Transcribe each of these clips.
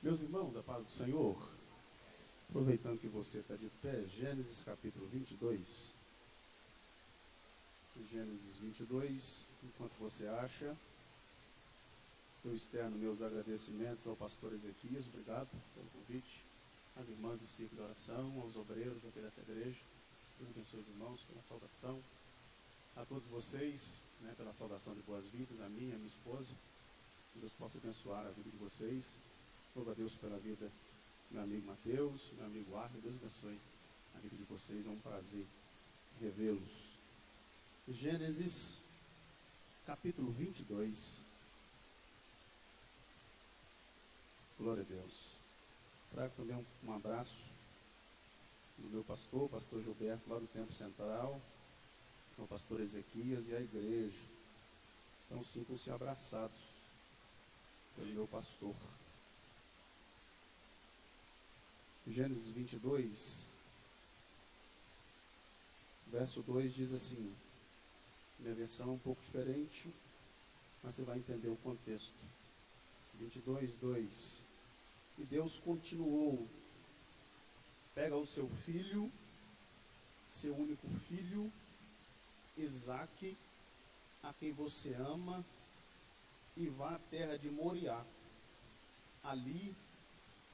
Meus irmãos, a paz do Senhor, aproveitando que você está de pé, Gênesis capítulo 22. Gênesis 22, enquanto você acha, eu externo meus agradecimentos ao pastor Ezequias, obrigado pelo convite, às irmãs do Círculo de Oração, aos obreiros aqui dessa igreja, Deus abençoe os irmãos pela saudação, a todos vocês, pela saudação de boas-vindas, a mim e a minha esposa, que Deus possa abençoar a vida de vocês. Louvo a Deus pela vida do meu amigo Mateus, meu amigo Arthur, Deus abençoe a vida de vocês, é um prazer revê-los. Gênesis, capítulo 22. Glória a Deus. Trago também um abraço do meu pastor, o pastor Gilberto, lá do Templo Central, o pastor Ezequias e a igreja. Então, sintam-se abraçados pelo meu pastor. Gênesis 22, verso 2 diz assim, minha versão é um pouco diferente, mas você vai entender o contexto. 22, 2. E Deus continuou, pega o seu filho, seu único filho, Isaque, a quem você ama, e vá à terra de Moriá. Ali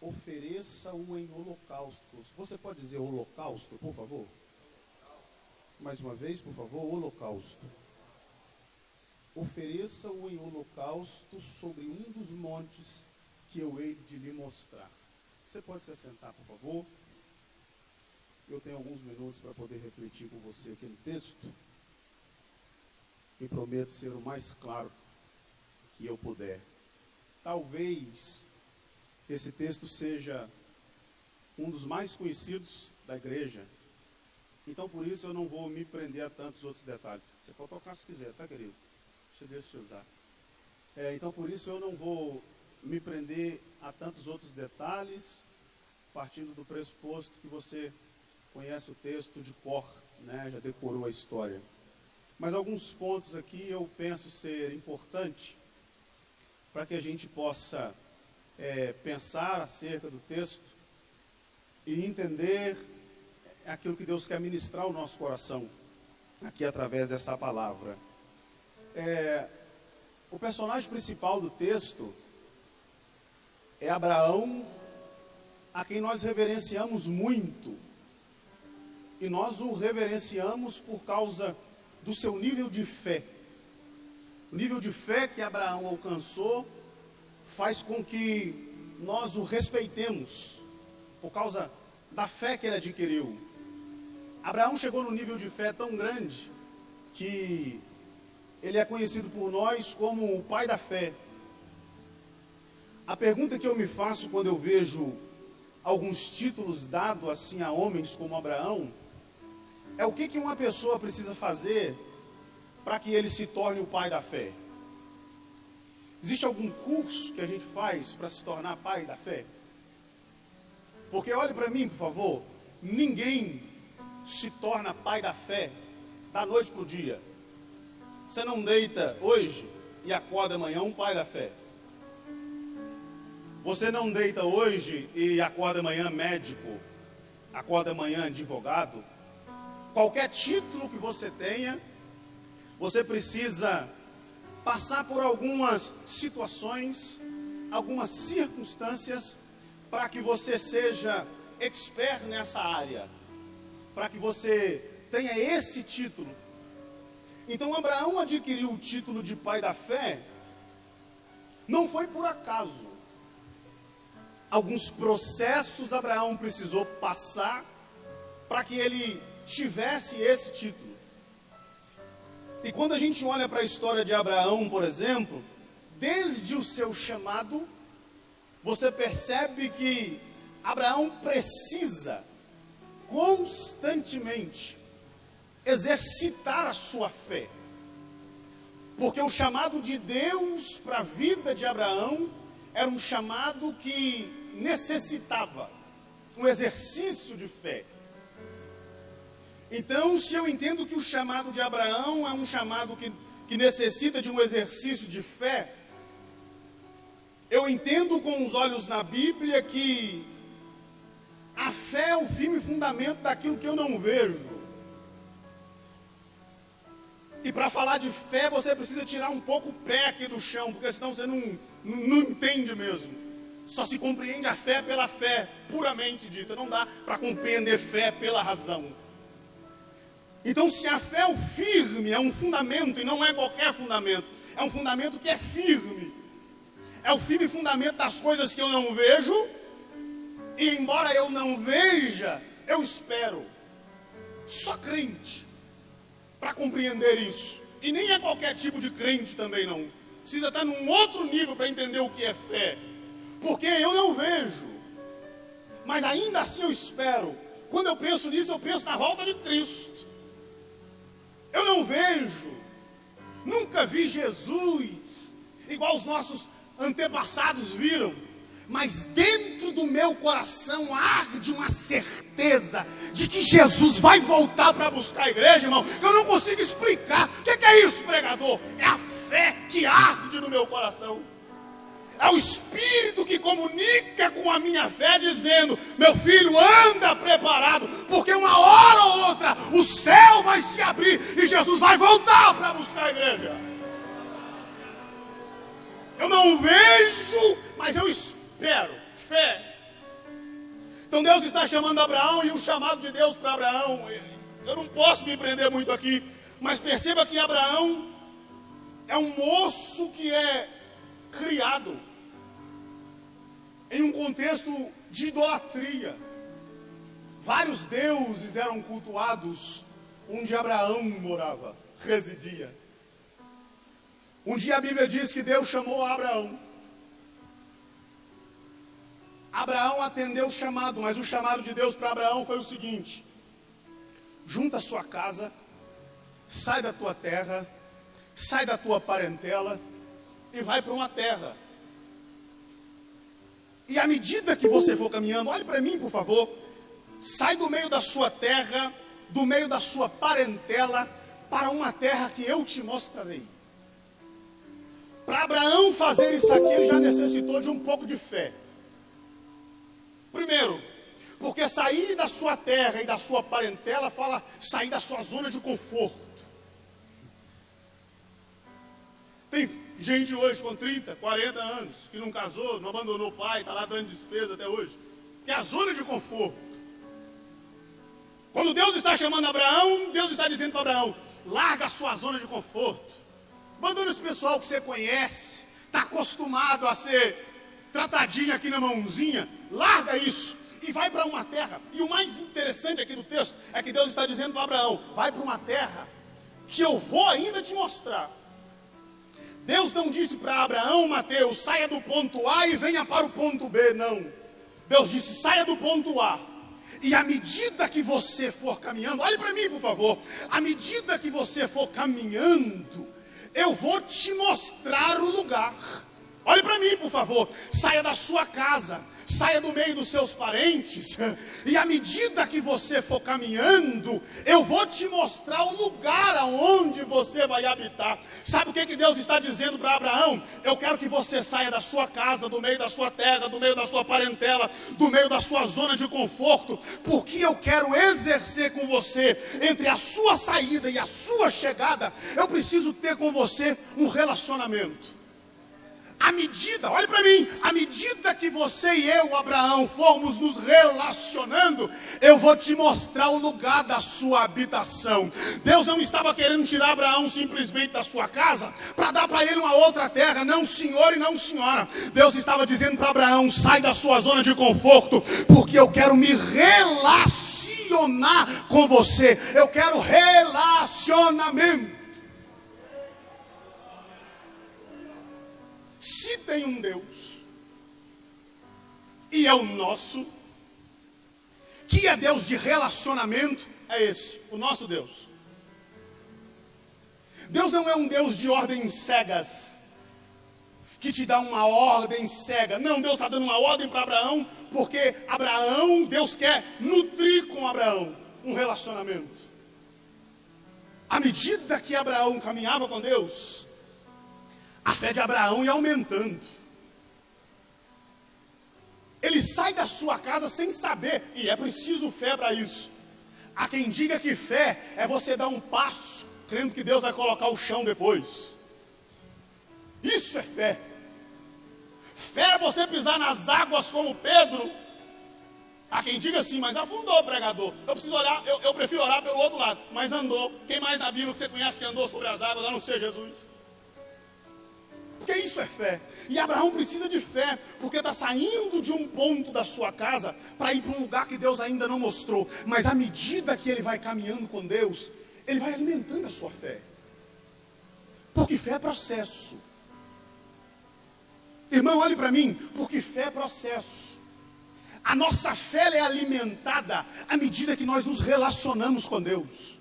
ofereça-o em holocaustos. Você pode dizer holocausto, por favor? Mais uma vez, por favor, holocausto. Ofereça-o em holocausto sobre um dos montes que eu hei de lhe mostrar. Você pode se assentar, por favor? Eu tenho alguns minutos para poder refletir com você aqui no texto. E prometo ser o mais claro que eu puder. Talvez esse texto seja um dos mais conhecidos da igreja. Então, por isso, eu não vou me prender a tantos outros detalhes. Você pode tocar se quiser, tá, querido? Deixa eu te usar. Então, por isso, eu não vou me prender a tantos outros detalhes, partindo do pressuposto que você conhece o texto de cor, já decorou a história. Mas alguns pontos aqui eu penso ser importante para que a gente possa pensar acerca do texto e entender aquilo que Deus quer ministrar ao nosso coração aqui através dessa palavra. O personagem principal do texto é Abraão, a quem nós reverenciamos muito, e nós o reverenciamos por causa do seu nível de fé. O nível de fé que Abraão alcançou faz com que nós o respeitemos, por causa da fé que ele adquiriu. Abraão chegou num nível de fé tão grande, que ele é conhecido por nós como o pai da fé. A pergunta que eu me faço quando eu vejo alguns títulos dados assim a homens como Abraão, é o que uma pessoa precisa fazer para que ele se torne o pai da fé? Existe algum curso que a gente faz para se tornar pai da fé? Porque olhe para mim, por favor, ninguém se torna pai da fé da noite para o dia. Você não deita hoje e acorda amanhã um pai da fé. Você não deita hoje e acorda amanhã médico, acorda amanhã advogado. Qualquer título que você tenha, você precisa passar por algumas situações, algumas circunstâncias, para que você seja expert nessa área, para que você tenha esse título. Então Abraão adquiriu o título de pai da fé, não foi por acaso. Alguns processos Abraão precisou passar para que ele tivesse esse título. E quando a gente olha para a história de Abraão, por exemplo, desde o seu chamado, você percebe que Abraão precisa constantemente exercitar a sua fé. Porque o chamado de Deus para a vida de Abraão era um chamado que necessitava um exercício de fé. Então, se eu entendo que o chamado de Abraão é um chamado que necessita de um exercício de fé, eu entendo com os olhos na Bíblia que a fé é o firme fundamento daquilo que eu não vejo. E para falar de fé, você precisa tirar um pouco o pé aqui do chão, porque senão você não entende mesmo. Só se compreende a fé pela fé, puramente dita. Não dá para compreender fé pela razão. Então, se a fé é o firme, é um fundamento, e não é qualquer fundamento, é um fundamento que é firme. É o firme fundamento das coisas que eu não vejo, e embora eu não veja, eu espero. Só crente para compreender isso. E nem é qualquer tipo de crente também não. Precisa estar num outro nível para entender o que é fé. Porque eu não vejo, mas ainda assim eu espero. Quando eu penso nisso, eu penso na volta de Cristo. Eu não vejo, nunca vi Jesus igual os nossos antepassados viram, mas dentro do meu coração arde uma certeza de que Jesus vai voltar para buscar a igreja, irmão, que eu não consigo explicar. O que é isso, pregador? É a fé que arde no meu coração. É o Espírito que comunica com a minha fé, dizendo: meu filho, anda preparado, porque uma hora ou outra o céu vai se abrir e Jesus vai voltar para buscar a igreja. Eu não vejo, mas eu espero. Fé. Então Deus está chamando Abraão, e o chamado de Deus para Abraão, eu não posso me prender muito aqui, mas perceba que Abraão é um moço que é criado em um contexto de idolatria. Vários deuses eram cultuados onde Abraão morava, residia. Um dia a Bíblia diz que Deus chamou Abraão. Abraão atendeu o chamado, mas o chamado de Deus para Abraão foi o seguinte: junta a sua casa, sai da tua terra, sai da tua parentela e vai para uma terra. E à medida que você for caminhando, olhe para mim, por favor, sai do meio da sua terra, do meio da sua parentela, para uma terra que eu te mostrarei. Para Abraão fazer isso aqui, ele já necessitou de um pouco de fé. Primeiro, porque sair da sua terra e da sua parentela fala sair da sua zona de conforto. Tem gente hoje com 30, 40 anos, que não casou, não abandonou o pai, está lá dando despesa até hoje. Que é a zona de conforto. Quando Deus está chamando Abraão, Deus está dizendo para Abraão: larga a sua zona de conforto. Abandona esse pessoal que você conhece, está acostumado a ser tratadinho aqui na mãozinha. Larga isso e vai para uma terra. E o mais interessante aqui do texto é que Deus está dizendo para Abraão: vai para uma terra que eu vou ainda te mostrar. Deus não disse para Abraão: Mateus, saia do ponto A e venha para o ponto B. Não. Deus disse: saia do ponto A. E à medida que você for caminhando, olhe para mim, por favor. À medida que você for caminhando, eu vou te mostrar o lugar. Olhe para mim, por favor. Saia da sua casa, saia do meio dos seus parentes, e à medida que você for caminhando, eu vou te mostrar o lugar aonde você vai habitar. Sabe o que Deus está dizendo para Abraão? Eu quero que você saia da sua casa, do meio da sua terra, do meio da sua parentela, do meio da sua zona de conforto, porque eu quero exercer com você, entre a sua saída e a sua chegada, eu preciso ter com você um relacionamento. À medida, olhe para mim, à medida que você e eu, Abraão, formos nos relacionando, eu vou te mostrar o lugar da sua habitação. Deus não estava querendo tirar Abraão simplesmente da sua casa para dar para ele uma outra terra. Não, senhor e não, senhora. Deus estava dizendo para Abraão: sai da sua zona de conforto, porque eu quero me relacionar com você. Eu quero relacionamento. Se tem um Deus, e é o nosso, que é Deus de relacionamento, é esse, o nosso Deus. Deus não é um Deus de ordens cegas, que te dá uma ordem cega. Não, Deus está dando uma ordem para Abraão, porque Abraão, Deus quer nutrir com Abraão um relacionamento. À medida que Abraão caminhava com Deus, a fé de Abraão ia aumentando. sai da sua casa sem saber, e é preciso fé para isso. Há quem diga que fé é você dar um passo, crendo que Deus vai colocar o chão depois. Isso é fé. Fé é você pisar nas águas como Pedro. Há quem diga assim, mas afundou, pregador. Eu prefiro orar pelo outro lado. Mas andou. Quem mais na Bíblia que você conhece que andou sobre as águas, a não ser Jesus? Porque isso é fé. E Abraão precisa de fé, porque está saindo de um ponto da sua casa para ir para um lugar que Deus ainda não mostrou. Mas à medida que ele vai caminhando com Deus, ele vai alimentando a sua fé. Porque fé é processo. Irmão, olhe para mim, porque fé é processo. A nossa fé é alimentada à medida que nós nos relacionamos com Deus.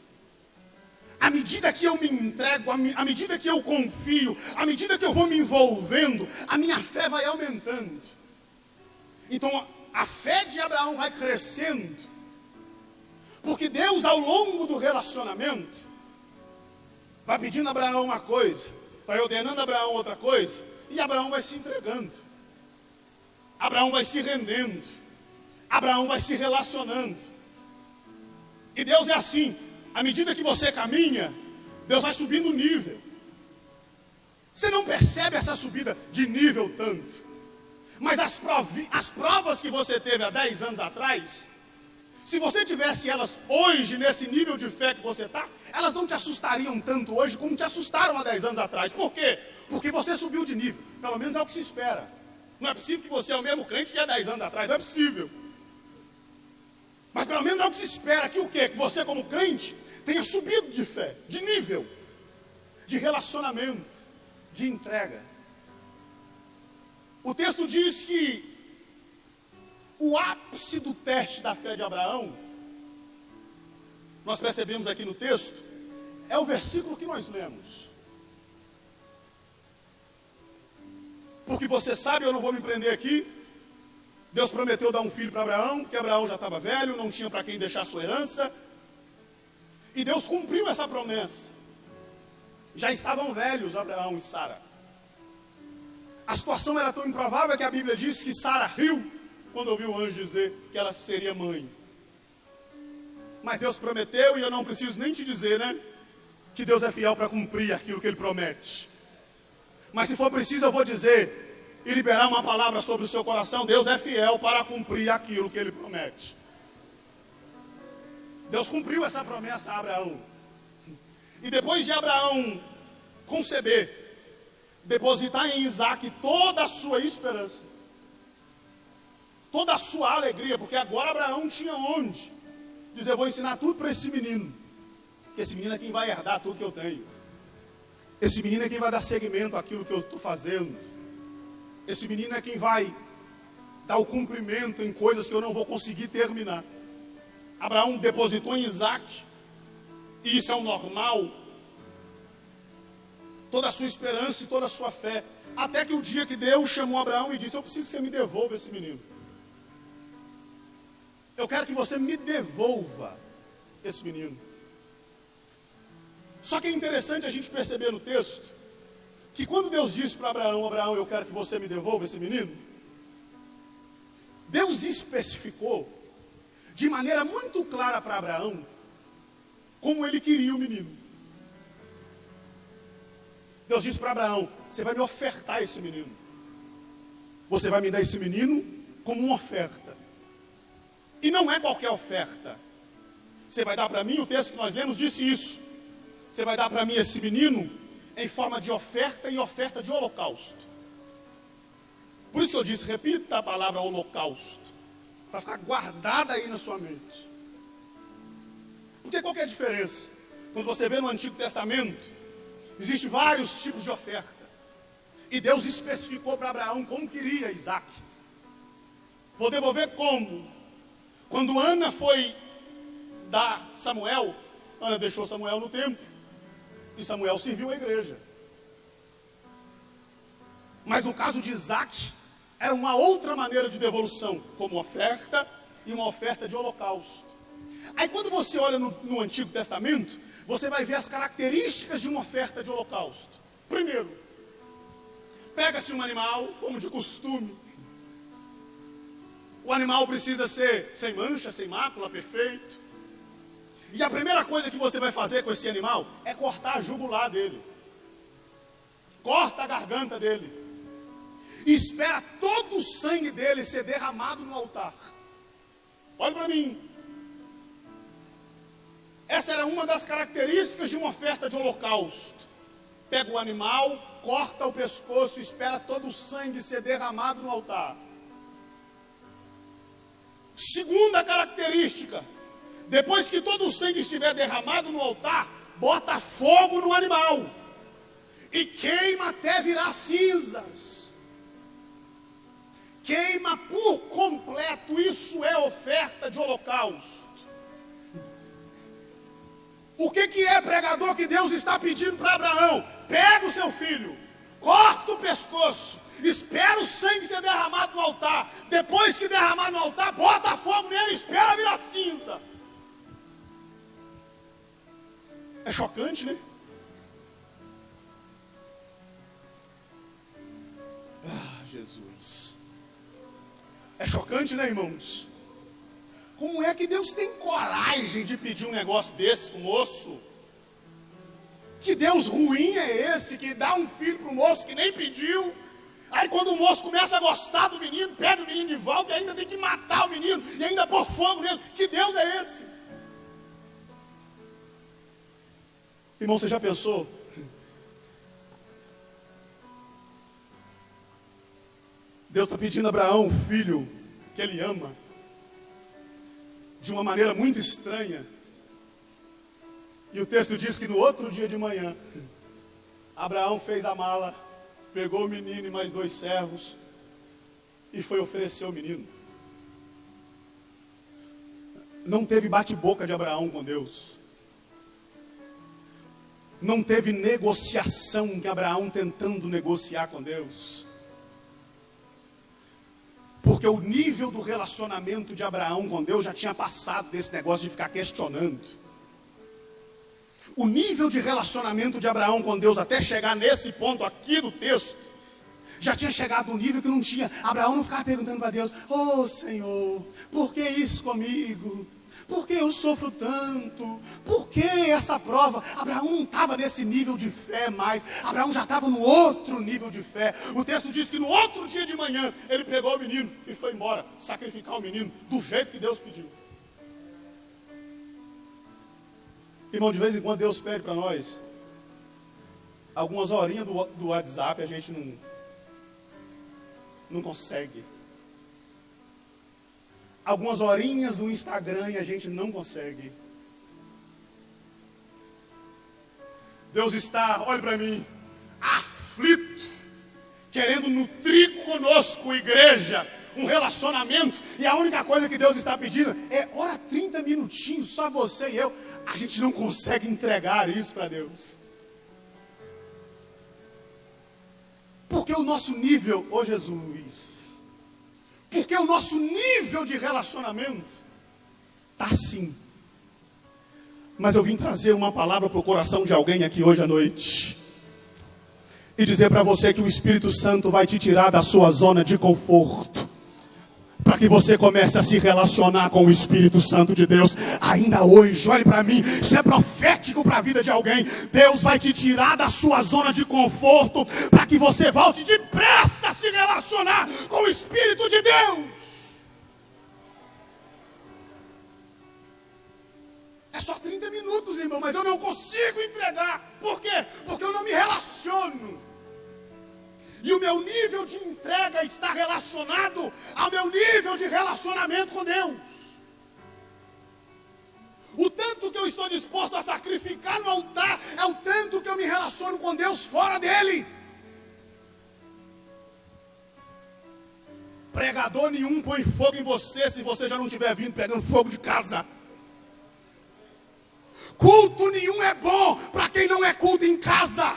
À medida que eu me entrego, à medida que eu confio, à medida que eu vou me envolvendo, a minha fé vai aumentando. Então, a fé de Abraão vai crescendo. Porque Deus, ao longo do relacionamento, vai pedindo a Abraão uma coisa, vai ordenando a Abraão outra coisa, e Abraão vai se entregando. Abraão vai se rendendo. Abraão vai se relacionando. E Deus é assim. À medida que você caminha, Deus vai subindo o nível. Você não percebe essa subida de nível tanto. Mas as provas que você teve há 10 anos atrás, se você tivesse elas hoje, nesse nível de fé que você está, elas não te assustariam tanto hoje como te assustaram há 10 anos atrás. Por quê? Porque você subiu de nível. Pelo menos é o que se espera. Não é possível que você é o mesmo crente que há 10 anos atrás. Não é possível. Mas pelo menos é o que se espera. Que o quê? Que você como crente tenha subido de fé, de nível, de relacionamento, de entrega. O texto diz que o ápice do teste da fé de Abraão, nós percebemos aqui no texto, é o versículo que nós lemos. Porque você sabe, eu não vou me prender aqui, Deus prometeu dar um filho para Abraão, porque Abraão já estava velho, não tinha para quem deixar sua herança. E Deus cumpriu essa promessa. Já estavam velhos Abraão e Sara. A situação era tão improvável que a Bíblia diz que Sara riu quando ouviu o anjo dizer que ela seria mãe. Mas Deus prometeu, e eu não preciso nem te dizer, né? Que Deus é fiel para cumprir aquilo que Ele promete. Mas se for preciso eu vou dizer e liberar uma palavra sobre o seu coração. Deus é fiel para cumprir aquilo que Ele promete. Deus cumpriu essa promessa a Abraão. E depois de Abraão conceber, depositar em Isaac toda a sua esperança, toda a sua alegria, porque agora Abraão tinha onde dizer, eu vou ensinar tudo para esse menino, que esse menino é quem vai herdar tudo que eu tenho. Esse menino é quem vai dar seguimento àquilo que eu estou fazendo. Esse menino é quem vai dar o cumprimento em coisas que eu não vou conseguir terminar. Abraão depositou em Isaac, e isso é o normal, toda a sua esperança e toda a sua fé, até que o dia que Deus chamou Abraão e disse, eu preciso que você me devolva esse menino. Eu quero que você me devolva esse menino. Só que é interessante a gente perceber no texto, que quando Deus disse para Abraão, Abraão, eu quero que você me devolva esse menino, Deus especificou, de maneira muito clara para Abraão, como ele queria o menino. Deus disse para Abraão, você vai me ofertar esse menino. Você vai me dar esse menino como uma oferta. E não é qualquer oferta. Você vai dar para mim, o texto que nós lemos disse isso. Você vai dar para mim esse menino em forma de oferta e oferta de holocausto. Por isso que eu disse, repita a palavra holocausto, para ficar guardada aí na sua mente. Porque qual que é a diferença? Quando você vê no Antigo Testamento, existem vários tipos de oferta. E Deus especificou para Abraão como queria Isaac. Vou devolver como? Quando Ana foi dar Samuel, Ana deixou Samuel no templo. E Samuel serviu a igreja. Mas no caso de Isaac, era uma outra maneira de devolução, como oferta e uma oferta de holocausto. Aí quando você olha no Antigo Testamento, você vai ver as características de uma oferta de holocausto. Primeiro, pega-se um animal, como de costume, O animal precisa ser sem mancha, sem mácula, perfeito. E a primeira coisa que você vai fazer com esse animal é cortar a jugular dele. Corta a garganta dele. E espera todo o sangue dele ser derramado no altar. Olha para mim. Essa era uma das características de uma oferta de holocausto. Pega o animal, corta o pescoço, espera todo o sangue ser derramado no altar. Segunda característica, depois que todo o sangue estiver derramado no altar, bota fogo no animal e queima até virar cinzas. Queima por completo, isso é oferta de holocausto. O que é, pregador, que Deus está pedindo para Abraão? Pega o seu filho, corta o pescoço, espera o sangue ser derramado no altar. Depois que derramar no altar, bota fogo nele, espera virar cinza. É chocante, né? Ah, Jesus. É chocante, né, irmãos? Como é que Deus tem coragem de pedir um negócio desse pro moço? Que Deus ruim é esse, que dá um filho pro moço que nem pediu? Aí quando o moço começa a gostar do menino, pega o menino de volta e ainda tem que matar o menino, e ainda pôr fogo nele. Que Deus é esse? Irmão, você já pensou? Deus está pedindo a Abraão um filho que ele ama, de uma maneira muito estranha. E o texto diz que no outro dia de manhã, Abraão fez a mala, pegou o menino e mais 2 servos e foi oferecer o menino. Não teve bate-boca de Abraão com Deus. Não teve negociação de Abraão tentando negociar com Deus. Porque o nível do relacionamento de Abraão com Deus já tinha passado desse negócio de ficar questionando. O nível de relacionamento de Abraão com Deus até chegar nesse ponto aqui do texto, já tinha chegado um nível que não tinha. Abraão não ficava perguntando para Deus: "Oh Senhor, por que isso comigo? Por que eu sofro tanto? Por que essa prova?" Abraão não estava nesse nível de fé mais. Abraão já estava no outro nível de fé. O texto diz que no outro dia de manhã, ele pegou o menino e foi embora sacrificar o menino do jeito que Deus pediu. Irmão, de vez em quando Deus pede para nós algumas horinhas do WhatsApp, a gente não consegue. Algumas horinhas do Instagram e a gente não consegue. Deus está, olhe para mim, aflito, querendo nutrir conosco, igreja, um relacionamento. E a única coisa que Deus está pedindo é: ora 30 minutinhos, só você e eu. A gente não consegue entregar isso para Deus. Porque o nosso nível, ô Jesus, porque o nosso nível de relacionamento está assim. Mas eu vim trazer uma palavra para o coração de alguém aqui hoje à noite. E dizer para você que o Espírito Santo vai te tirar da sua zona de conforto. Para que você comece a se relacionar com o Espírito Santo de Deus. Ainda hoje, olhe para mim, isso é profético para a vida de alguém. Deus vai te tirar da sua zona de conforto, para que você volte depressa a se relacionar com o Espírito de Deus. É só 30 minutos, irmão, mas eu não consigo entregar. Por quê? Porque eu não me relaciono. E o meu nível de entrega está relacionado ao meu nível de relacionamento com Deus. O tanto que eu estou disposto a sacrificar no altar é o tanto que eu me relaciono com Deus fora dele. Pregador nenhum põe fogo em você se você já não estiver vindo pegando fogo de casa. Culto nenhum é bom para quem não é culto em casa.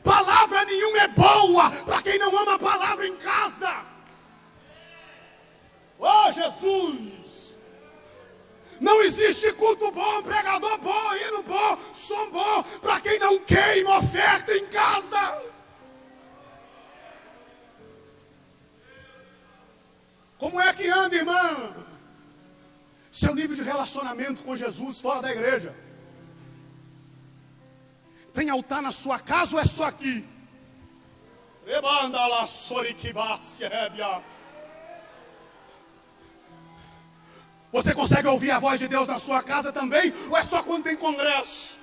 Palavra nenhuma é boa para quem não ama a palavra em casa. Oh Jesus! Não existe culto bom, pregador bom, hino bom, som bom para quem não queima oferta em casa. Como é que anda, irmã. Seu nível de relacionamento com Jesus fora da igreja. Tem altar na sua casa ou é só aqui? Você consegue ouvir a voz de Deus na sua casa também? Ou é só quando tem congresso?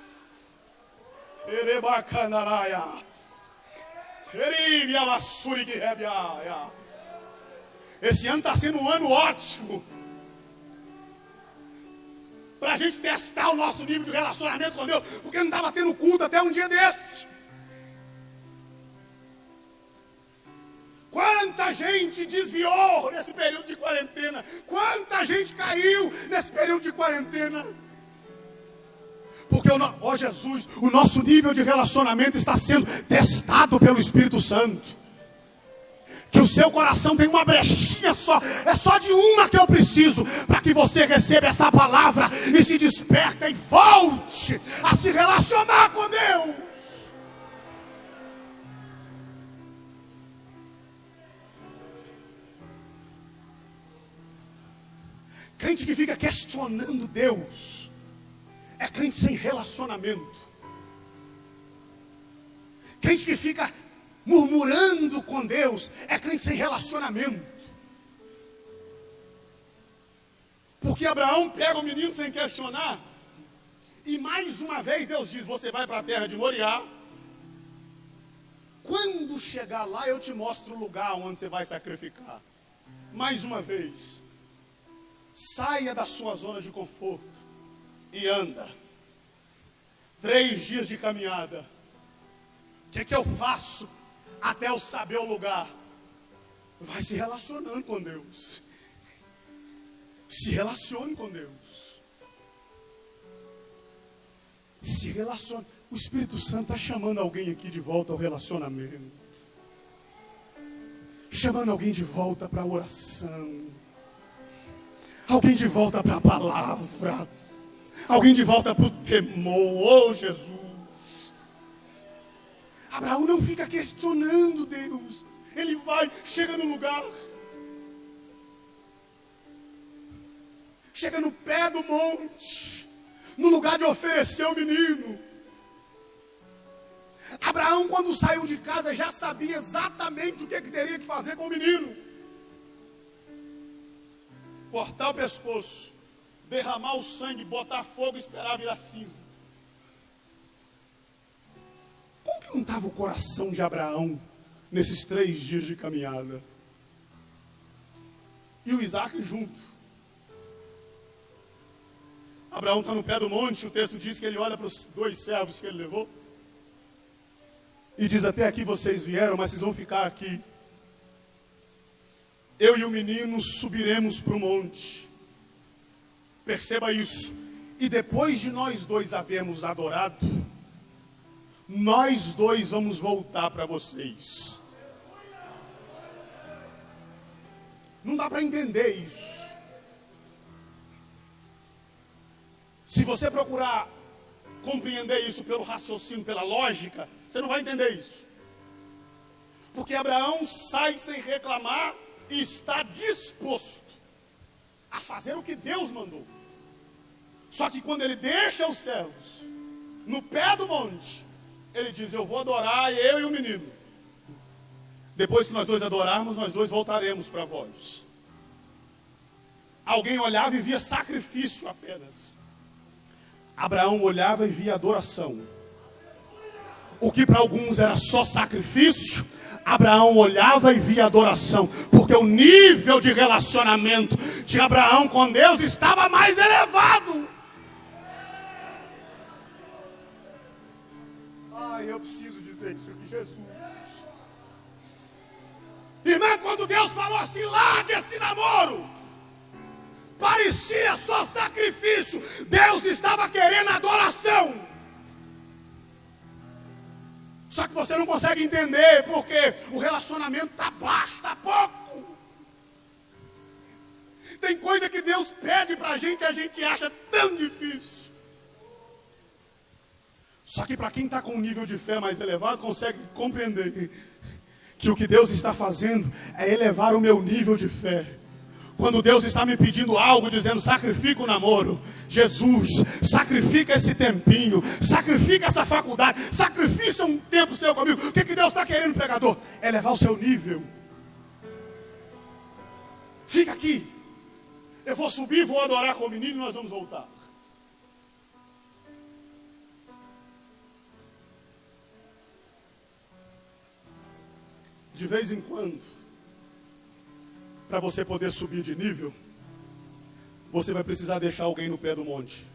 Esse ano está sendo um ano ótimo para a gente testar o nosso nível de relacionamento com Deus, porque não estava tendo culto até um dia desse. Quanta gente desviou nesse período de quarentena, quanta gente caiu nesse período de quarentena. Porque, ó Jesus, o nosso nível de relacionamento está sendo testado pelo Espírito Santo. Que o seu coração tem uma brechinha só, é só de uma que eu preciso, para que você receba essa palavra e se desperta e volte a se relacionar com Deus. Crente que fica questionando Deus é crente sem relacionamento. Crente que fica murmurando com Deus é crente sem relacionamento. Porque Abraão pega o menino sem questionar, e mais uma vez Deus diz: você vai para a terra de Moriá. Quando chegar lá eu te mostro o lugar onde você vai sacrificar. Mais uma vez, saia da sua zona de conforto e anda. 3 dias de caminhada. O que eu faço até eu saber o lugar? Vai se relacionando com Deus. Se relacione com Deus. Se relacione. O Espírito Santo está chamando alguém aqui de volta ao relacionamento. Chamando alguém de volta para a oração. Alguém de volta para a palavra. Alguém de volta para o temor. Oh, Jesus. Abraão não fica questionando Deus. Ele vai, chega no lugar. Chega no pé do monte. No lugar de oferecer o menino. Abraão, quando saiu de casa, já sabia exatamente o que teria que fazer com o menino. Cortar o pescoço, derramar o sangue, botar fogo e esperar virar cinza. Como que não estava o coração de Abraão nesses 3 dias de caminhada? E o Isaac junto. Abraão está no pé do monte, o texto diz que ele olha para os 2 servos que ele levou. E diz: até aqui vocês vieram, mas vocês vão ficar aqui. Eu e o menino subiremos para o monte. Perceba isso. E depois de nós 2 havermos adorado, nós 2 vamos voltar para vocês. Não dá para entender isso. Se você procurar compreender isso pelo raciocínio, pela lógica, você não vai entender isso. Porque Abraão sai sem reclamar e está disposto a fazer o que Deus mandou. Só que quando ele deixa os servos no pé do monte, ele diz: eu vou adorar, eu e o menino. Depois que nós 2 adorarmos, nós 2 voltaremos para vós. Alguém olhava e via sacrifício apenas. Abraão olhava e via adoração. O que para alguns era só sacrifício, Abraão olhava e via adoração. Porque o nível de relacionamento de Abraão com Deus estava mais elevado. Ai, eu preciso dizer isso aqui, Jesus. Irmã, quando Deus falou assim: larga esse namoro, parecia só sacrifício. Deus estava querendo adoração. Só que você não consegue entender, porque o relacionamento está baixo, está pouco. Tem coisa que Deus pede para a gente acha tão difícil. Só que para quem está com um nível de fé mais elevado, consegue compreender que o que Deus está fazendo é elevar o meu nível de fé. Quando Deus está me pedindo algo, dizendo, sacrifica o namoro, Jesus, sacrifica esse tempinho, sacrifica essa faculdade, sacrifica um tempo seu comigo. O que Deus está querendo, pregador? É levar o seu nível. Fica aqui. Eu vou subir, vou adorar com o menino e nós vamos voltar. De vez em quando, para você poder subir de nível, você vai precisar deixar alguém no pé do monte.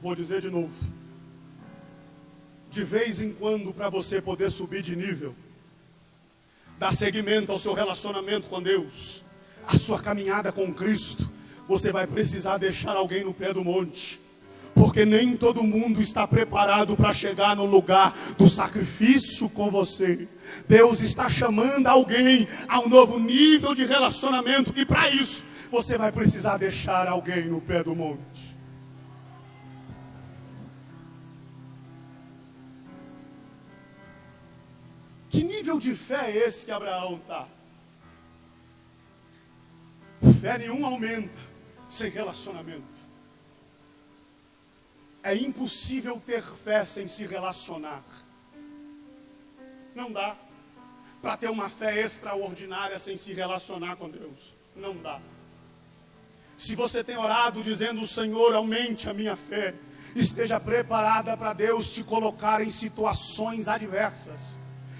Vou dizer de novo. De vez em quando, para você poder subir de nível, dar seguimento ao seu relacionamento com Deus, a sua caminhada com Cristo, você vai precisar deixar alguém no pé do monte. Porque nem todo mundo está preparado para chegar no lugar do sacrifício com você. Deus está chamando alguém a um novo nível de relacionamento. E para isso, você vai precisar deixar alguém no pé do monte. Que nível de fé é esse que Abraão está? Fé nenhuma aumenta sem relacionamento. É impossível ter fé sem se relacionar. Não dá. Para ter uma fé extraordinária sem se relacionar com Deus. Não dá. Se você tem orado dizendo, Senhor, aumente a minha fé, esteja preparada para Deus te colocar em situações adversas.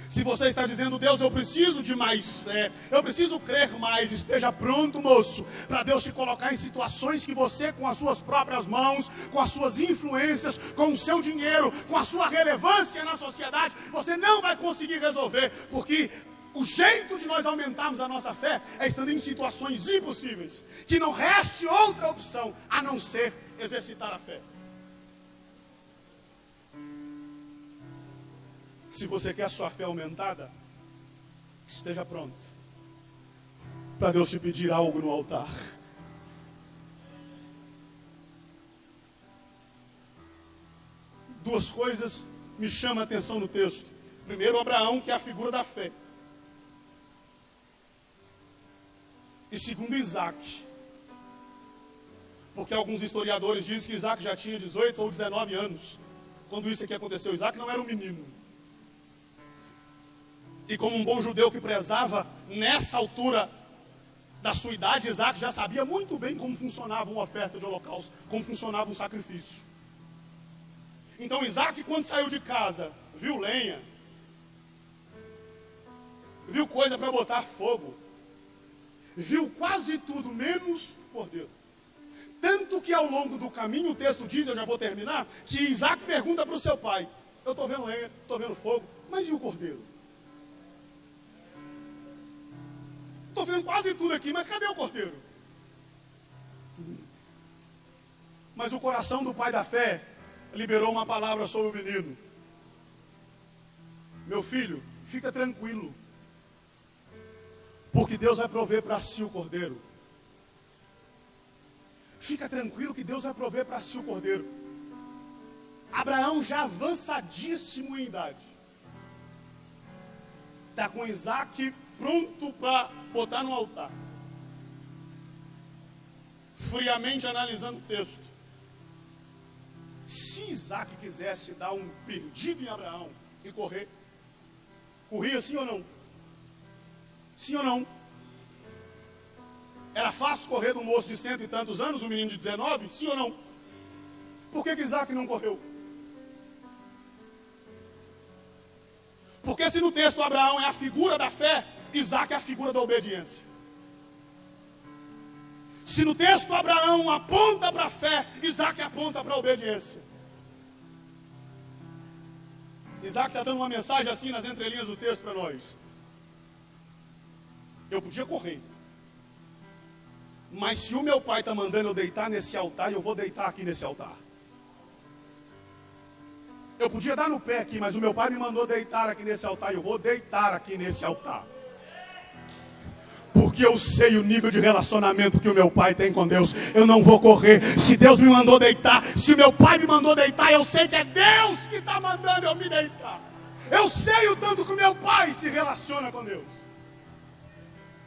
Se você está dizendo, Deus, eu preciso de mais fé, eu preciso crer mais, esteja pronto, moço, para Deus te colocar em situações que você, com as suas próprias mãos, com as suas influências, com o seu dinheiro, com a sua relevância na sociedade, você não vai conseguir resolver, porque o jeito de nós aumentarmos a nossa fé é estando em situações impossíveis, que não reste outra opção a não ser exercitar a fé. Se você quer a sua fé aumentada, esteja pronto para Deus te pedir algo no altar. Duas coisas me chamam a atenção no texto. Primeiro, Abraão, que é a figura da fé. E segundo, Isaac. Porque alguns historiadores dizem que Isaac já tinha 18 ou 19 anos quando isso aqui aconteceu. Isaac não era um menino. E como um bom judeu que prezava, nessa altura da sua idade, Isaac já sabia muito bem como funcionava uma oferta de holocausto, como funcionava um sacrifício. Então Isaac, quando saiu de casa, viu lenha, viu coisa para botar fogo, viu quase tudo, menos cordeiro. Tanto que ao longo do caminho, o texto diz, eu já vou terminar, que Isaac pergunta para o seu pai, eu estou vendo lenha, estou vendo fogo, mas e o cordeiro? Estou vendo quase tudo aqui, mas cadê o cordeiro? Mas o coração do pai da fé liberou uma palavra sobre o menino. Meu filho, fica tranquilo, porque Deus vai prover para si o cordeiro. Fica tranquilo que Deus vai prover para si o cordeiro. Abraão já avançadíssimo em idade, está com Isaac pronto para botar no altar. Friamente analisando o texto. Se Isaac quisesse dar um perdido em Abraão e correr, corria sim ou não? Sim ou não? Era fácil correr de um moço de 100 e tantos anos, um menino de 19? Sim ou não? Por que Isaac não correu? Porque se no texto Abraão é a figura da fé, Isaac é a figura da obediência. Se no texto Abraão aponta para a fé, Isaac aponta para a obediência. Isaac está dando uma mensagem assim nas entrelinhas do texto para nós. Eu podia correr, mas se o meu pai está mandando eu deitar nesse altar, eu vou deitar aqui nesse altar. Eu podia dar no pé aqui, mas o meu pai me mandou deitar aqui nesse altar, eu vou deitar aqui nesse altar. Porque eu sei o nível de relacionamento que o meu pai tem com Deus. Eu não vou correr. Se Deus me mandou deitar, se o meu pai me mandou deitar, eu sei que é Deus que está mandando eu me deitar. Eu sei o tanto que o meu pai se relaciona com Deus.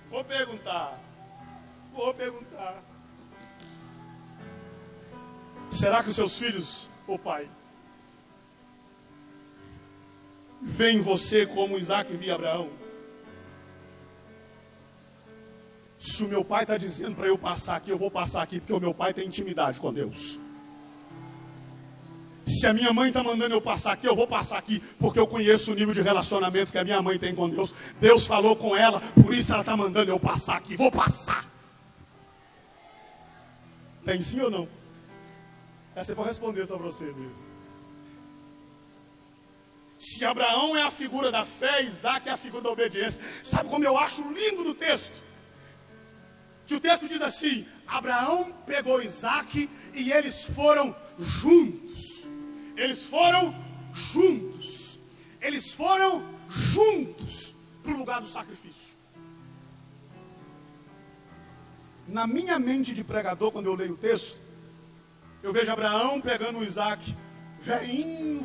Vou perguntar. Será que os seus filhos, pai, veem você como Isaac via Abraão? Se o meu pai está dizendo para eu passar aqui, eu vou passar aqui, porque o meu pai tem intimidade com Deus. Se a minha mãe está mandando eu passar aqui, eu vou passar aqui, porque eu conheço o nível de relacionamento que a minha mãe tem com Deus. Deus falou com ela, por isso ela está mandando eu passar aqui, vou passar. Tem sim ou não? Essa eu vou responder só para você, Deus. Se Abraão é a figura da fé, Isaac é a figura da obediência. Sabe como eu acho lindo no texto? Que o texto diz assim: Abraão pegou Isaac e eles foram juntos. Eles foram juntos para o lugar do sacrifício. Na minha mente de pregador, quando eu leio o texto, eu vejo Abraão pegando o Isaac,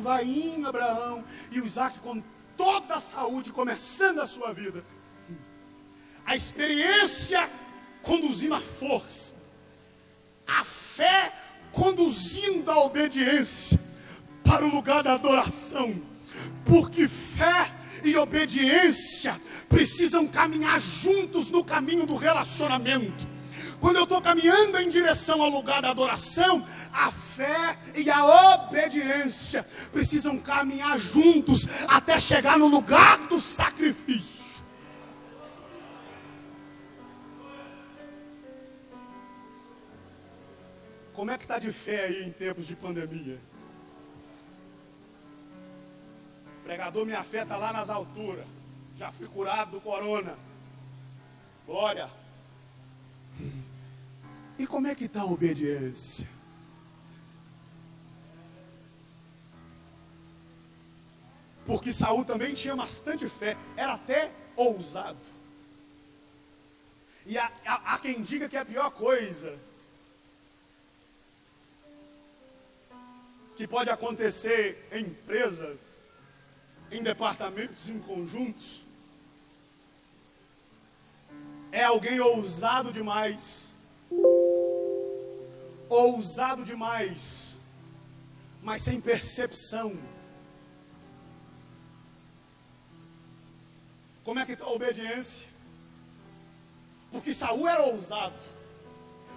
vainho Abraão, e o Isaac com toda a saúde, começando a sua vida. A experiência conduzindo a força, a fé conduzindo a obediência para o lugar da adoração, porque fé e obediência precisam caminhar juntos no caminho do relacionamento. Quando eu estou caminhando em direção ao lugar da adoração, a fé e a obediência precisam caminhar juntos até chegar no lugar do sacrifício. Como é que está de fé aí em tempos de pandemia? O pregador, minha fé está lá nas alturas. Já fui curado do corona. Glória. E como é que está a obediência? Porque Saul também tinha bastante fé. Era até ousado. E há quem diga que é a pior coisa que pode acontecer em empresas, em departamentos, em conjuntos, é alguém ousado demais, mas sem percepção. Como é que está a obediência? Porque Saul era ousado.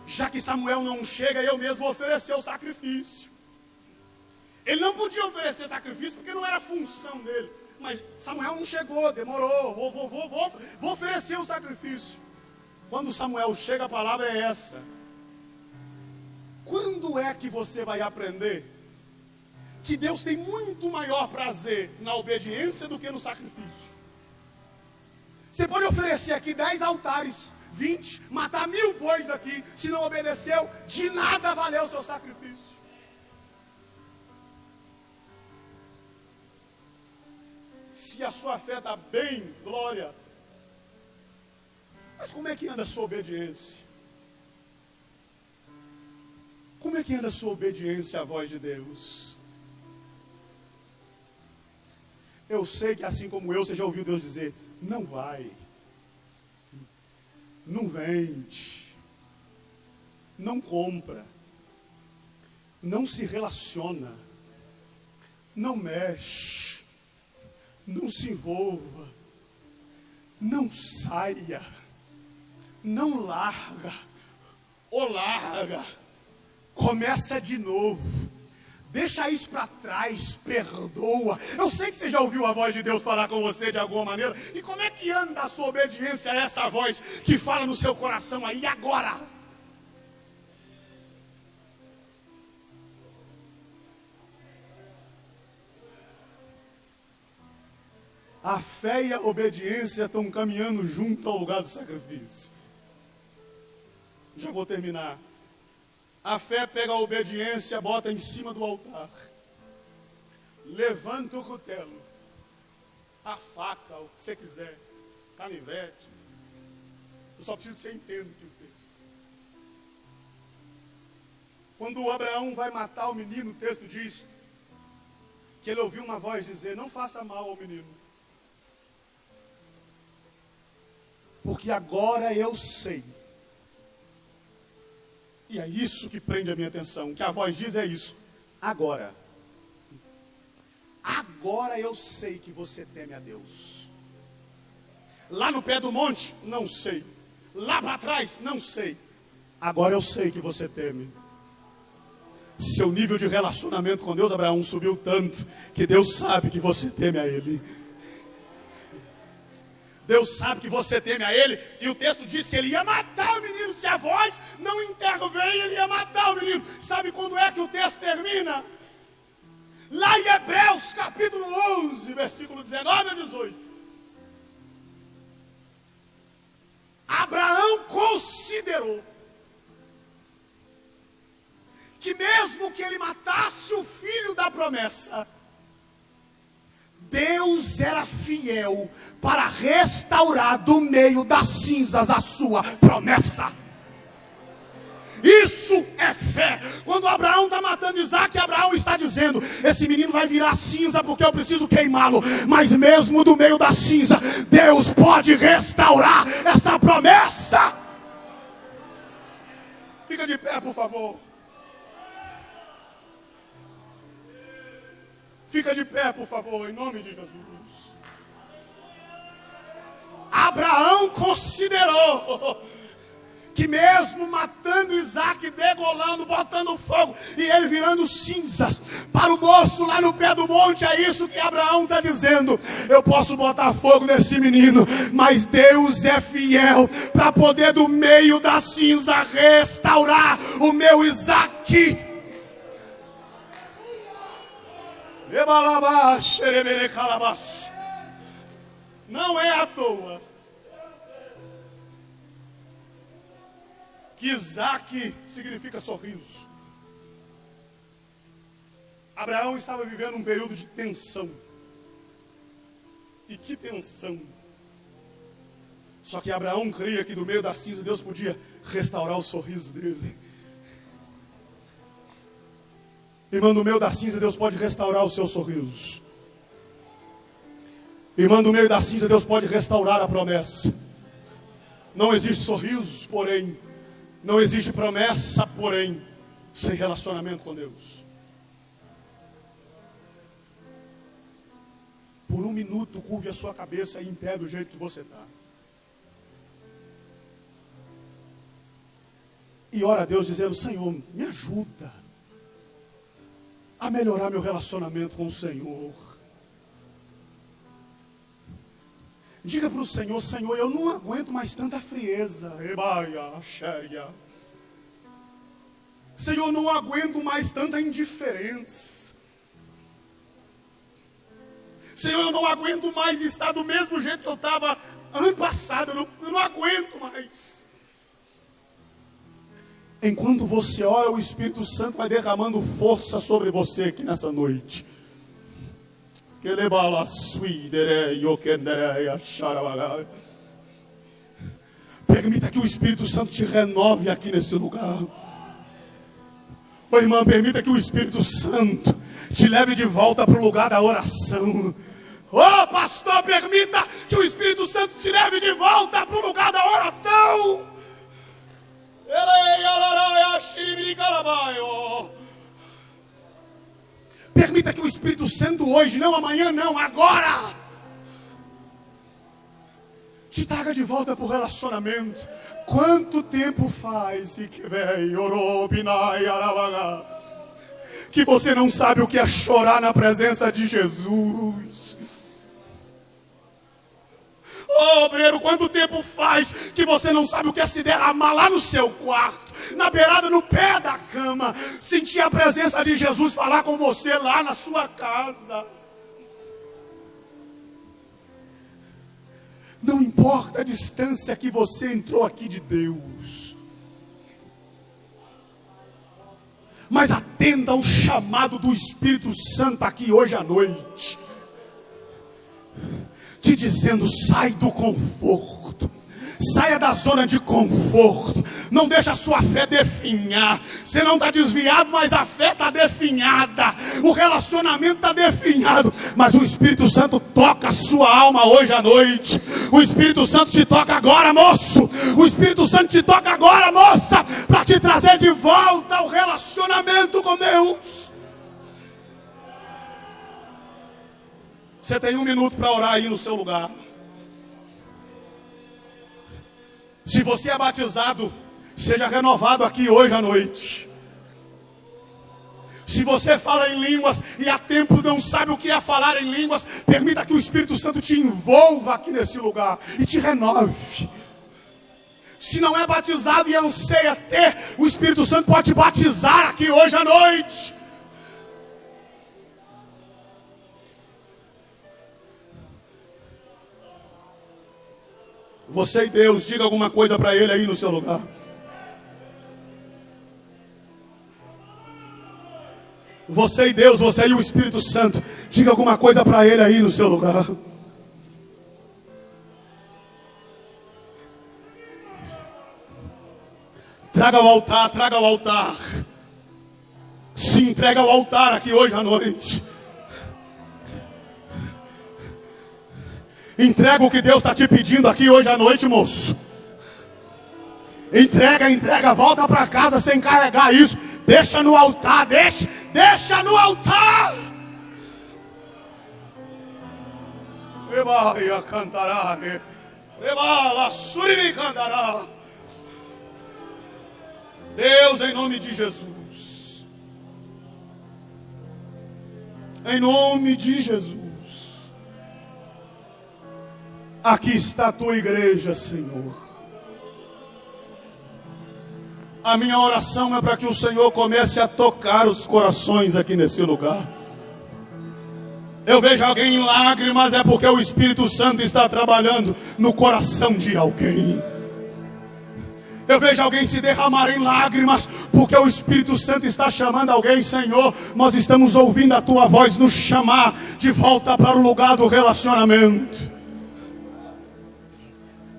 Já que Samuel não chega, eu mesmo vou oferecer o sacrifício. Ele não podia oferecer sacrifício porque não era função dele. Mas Samuel não chegou, demorou. Vou oferecer o sacrifício. Quando Samuel chega, a palavra é essa: quando é que você vai aprender que Deus tem muito maior prazer na obediência do que no sacrifício? Você pode oferecer aqui 10 altares, 20, matar 1000 bois aqui. Se não obedeceu, de nada valeu o seu sacrifício. Se a sua fé está bem, glória. Mas como é que anda a sua obediência? Como é que anda a sua obediência à voz de Deus? Eu sei que assim como eu, você já ouviu Deus dizer: não vai, não vende, não compra, não se relaciona, não mexe, não se envolva, não saia, não larga, ou larga, começa de novo, deixa isso para trás, perdoa. Eu sei que você já ouviu a voz de Deus falar com você de alguma maneira. E como é que anda a sua obediência a essa voz que fala no seu coração aí agora? A fé e a obediência estão caminhando junto ao lugar do sacrifício. Já vou terminar. A fé pega a obediência, bota em cima do altar. Levanta o cutelo, a faca, o que você quiser, canivete. Eu só preciso que você entenda aqui o texto. Quando Abraão vai matar o menino, o texto diz que ele ouviu uma voz dizer: não faça mal ao menino. Porque agora eu sei. E é isso que prende a minha atenção. O que a voz diz é isso. Agora eu sei que você teme a Deus. Lá no pé do monte, não sei. Lá para trás, não sei. Agora eu sei que você teme. Seu nível de relacionamento com Deus, Abraão, subiu tanto que Deus sabe que você teme a Ele. Deus sabe que você teme a Ele. E o texto diz que Ele ia matar o menino. Se a voz não intervém, Ele ia matar o menino. Sabe quando é que o texto termina? Lá em Hebreus capítulo 11, versículo 19 a 18. Abraão considerou que mesmo que ele matasse o filho da promessa, Deus era fiel para restaurar do meio das cinzas a sua promessa. Isso é fé. Quando Abraão está matando Isaac, Abraão está dizendo: esse menino vai virar cinza porque eu preciso queimá-lo. Mas mesmo do meio da cinza, Deus pode restaurar essa promessa. Fica de pé, por favor. Fica de pé, por favor, em nome de Jesus. Abraão considerou que mesmo matando Isaac, degolando, botando fogo, e ele virando cinzas, para o moço lá no pé do monte, é isso que Abraão está dizendo: eu posso botar fogo nesse menino, mas Deus é fiel para poder do meio da cinza restaurar o meu Isaac. Não é à toa que Isaac significa sorriso. Abraão estava vivendo um período de tensão. E que tensão! Só que Abraão cria que do meio da cinza Deus podia restaurar o sorriso dele. Irmão, no meio da cinza Deus pode restaurar o seu sorriso. Irmão, no meio da cinza Deus pode restaurar a promessa. Não existe sorriso, porém, não existe promessa, porém, sem relacionamento com Deus. Por um minuto, curve a sua cabeça e em pé do jeito que você está. E ora a Deus dizendo: Senhor, me ajuda a melhorar meu relacionamento com o Senhor. Diga para o Senhor: Senhor, eu não aguento mais tanta frieza. Senhor, eu não aguento mais tanta indiferença. Senhor, eu não aguento mais estar do mesmo jeito que eu estava ano passado. Eu não aguento mais. Enquanto você ora, o Espírito Santo vai derramando força sobre você aqui nessa noite. Permita que o Espírito Santo te renove aqui nesse lugar. Ô irmã, permita que o Espírito Santo te leve de volta para o lugar da oração. Ô pastor, permita que o Espírito Santo te leve de volta para o lugar da oração. Permita que o Espírito Santo hoje, não amanhã, não, agora, te traga de volta para o relacionamento. Quanto tempo faz que você não sabe o que é chorar na presença de Jesus? Ô obreiro, quanto tempo faz que você não sabe o que é se derramar lá no seu quarto, na beirada, no pé da cama, sentir a presença de Jesus falar com você lá na sua casa? Não importa a distância que você entrou aqui de Deus, mas atenda ao chamado do Espírito Santo aqui hoje à noite, te dizendo: sai do conforto, saia da zona de conforto, Não deixa a sua fé definhar. Você não está desviado, mas a fé está definhada. O relacionamento está definhado. Mas o Espírito Santo toca a sua alma hoje à noite. O Espírito Santo te toca agora, moço. O Espírito Santo te toca agora, moça, para te trazer de volta o relacionamento com Deus. Você tem 1 minuto para orar aí no seu lugar. Se você é batizado, seja renovado aqui hoje à noite. Se você fala em línguas e há tempo não sabe o que é falar em línguas, permita que o Espírito Santo te envolva aqui nesse lugar e te renove. Se não é batizado e anseia ter, o Espírito Santo pode te batizar aqui hoje à noite. Você e Deus, diga alguma coisa para Ele aí no seu lugar. Você e Deus, você e o Espírito Santo, diga alguma coisa para Ele aí no seu lugar. Traga ao altar, traga ao altar. Se entrega ao altar aqui hoje à noite. Entrega o que Deus está te pedindo aqui hoje à noite, moço. Entrega, volta para casa sem carregar isso. Deixa no altar, deixa no altar. Ebaia cantará, ebala surimi cantará. Deus, em nome de Jesus. Em nome de Jesus. Aqui está a tua igreja, Senhor. A minha oração é para que o Senhor comece a tocar os corações aqui nesse lugar. Eu vejo alguém em lágrimas, é porque o Espírito Santo está trabalhando no coração de alguém. Eu vejo alguém se derramar em lágrimas, porque o Espírito Santo está chamando alguém. Senhor, nós estamos ouvindo a tua voz nos chamar de volta para o lugar do relacionamento.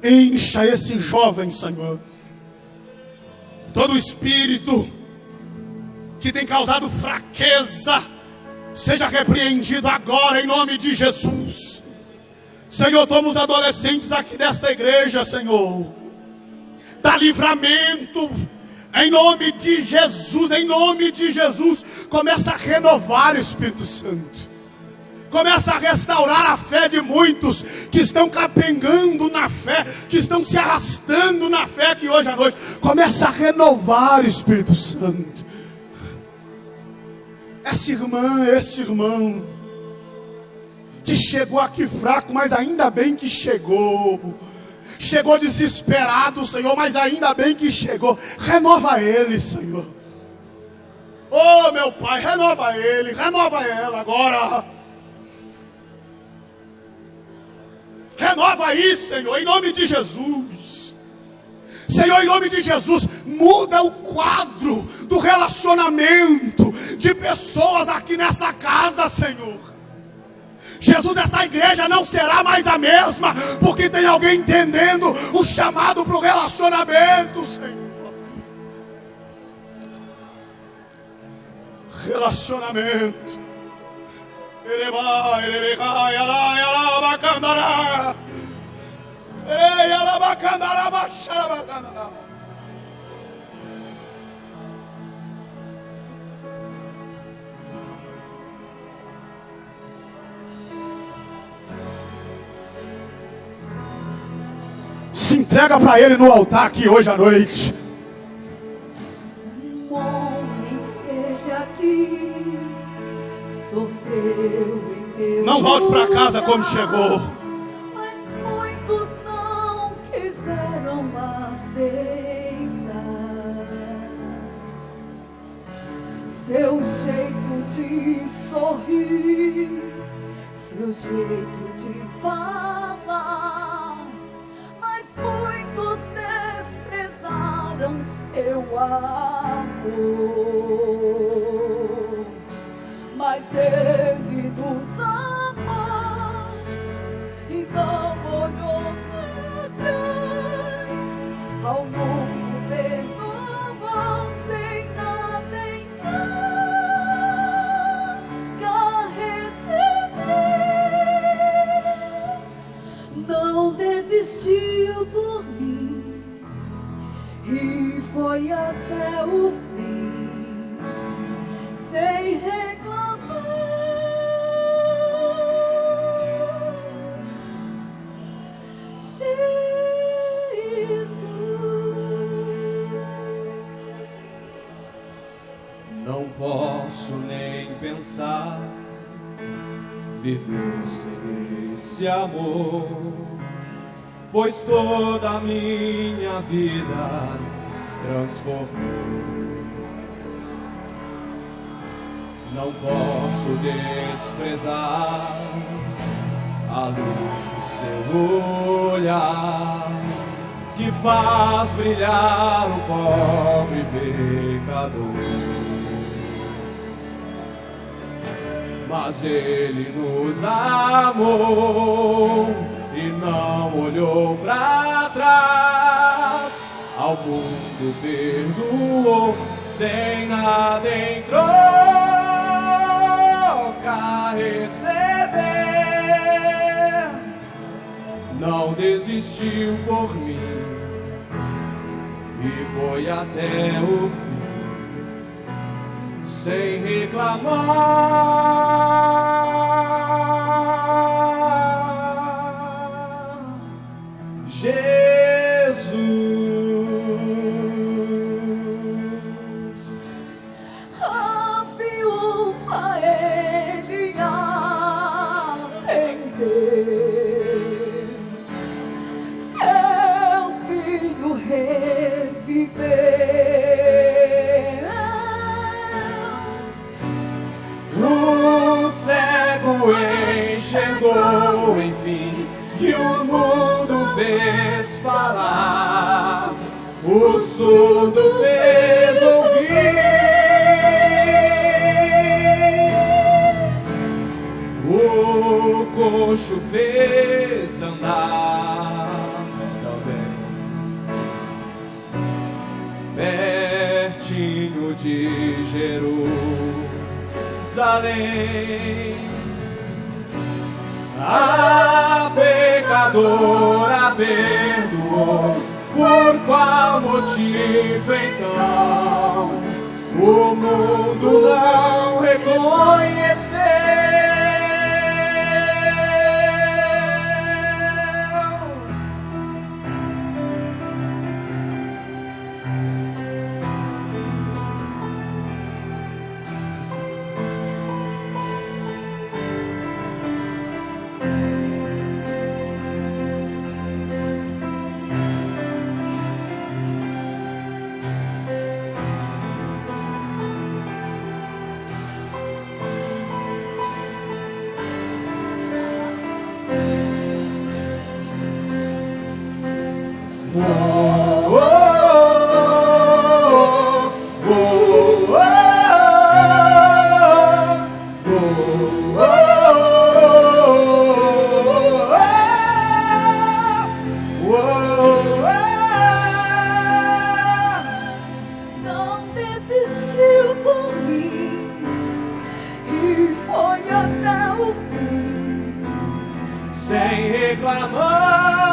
Encha esse jovem, Senhor. Todo espírito que tem causado fraqueza, seja repreendido agora em nome de Jesus. Senhor, toma os adolescentes aqui desta igreja, Senhor. Dá livramento em nome de Jesus, em nome de Jesus. Começa a renovar o Espírito Santo. Começa a restaurar a fé de muitos que estão capengando na fé, que estão se arrastando na fé aqui hoje à noite. Começa a renovar o Espírito Santo. Essa irmã, esse irmão, que chegou aqui fraco, mas ainda bem que chegou. Chegou desesperado, Senhor, mas ainda bem que chegou. Renova ele, Senhor. Oh, meu Pai, renova ele, renova ela agora. Renova aí, Senhor, em nome de Jesus. Senhor, em nome de Jesus, muda o quadro do relacionamento de pessoas aqui nessa casa, Senhor. Jesus, essa igreja não será mais a mesma, porque tem alguém entendendo o chamado para o relacionamento, Senhor. Relacionamento. Se entrega para Ele no altar aqui hoje à noite. Um homem seja aqui, sofreu em meu Não volte para casa como chegou. Mas muitos não quiseram aceitar seu jeito de sorrir, seu jeito de falar. Mas muitos desprezaram seu amor. Mas Ele nos amou e não olhou para trás. Ao longo perdoou sem nada em troca receber. Não desistiu por mim e foi até o fim, sem reclamar. Não posso nem pensar viver sem esse amor, pois toda a minha vida transformou. Não posso desprezar a luz do seu olhar, que faz brilhar o pobre pecador. Mas Ele nos amou e não olhou para trás, ao mundo perdoou sem nada em troca receber. Não desistiu por mim e foi até o fim, sem reclamar. Jesus, A viúva ele atendeu, seu filho reviveu. o cego enxergou enfim, e o mudo fez falar, o surdo fez ouvir, o coxo fez andar também, pertinho de Jerusalém. A pecadora perdoou, por qual motivo então o mundo não reconheceu? Não desistiu por mim e foi até o fim, Sem reclamar.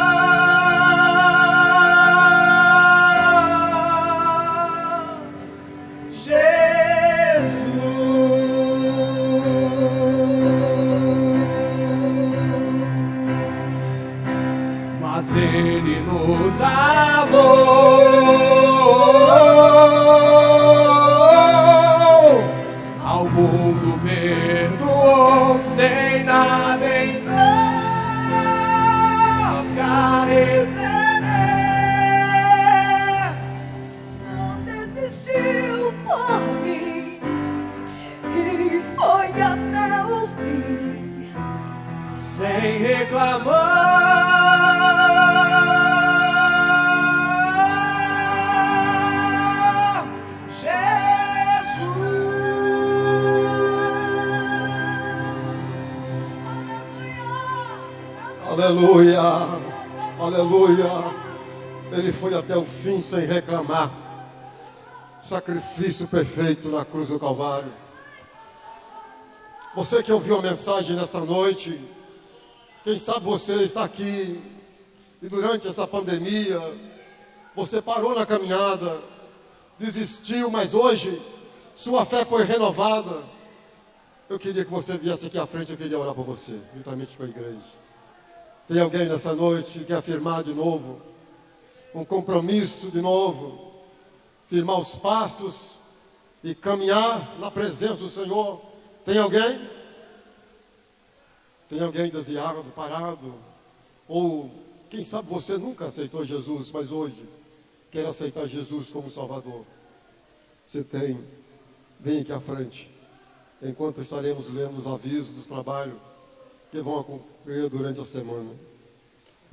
Mas Ele nos amou, ao mundo perdoou, sem nada em troca receber. não desistiu por mim e foi até o fim, Sem reclamar. Aleluia, aleluia. Ele foi até o fim sem reclamar. Sacrifício perfeito na cruz do Calvário. Você que ouviu a mensagem nessa noite, quem sabe você está aqui e durante essa pandemia, você parou na caminhada, desistiu, mas hoje sua fé foi renovada. Eu queria que você viesse aqui à frente, eu queria orar por você, juntamente com a igreja. Tem alguém nessa noite que quer afirmar de novo, um compromisso de novo, firmar os passos e caminhar na presença do Senhor? Tem alguém? Tem alguém desviado, parado? Ou, quem sabe você nunca aceitou Jesus, mas hoje quer aceitar Jesus como Salvador? Você tem? Vem aqui à frente, enquanto estaremos lendo os avisos do trabalho que vão ocorrer durante a semana.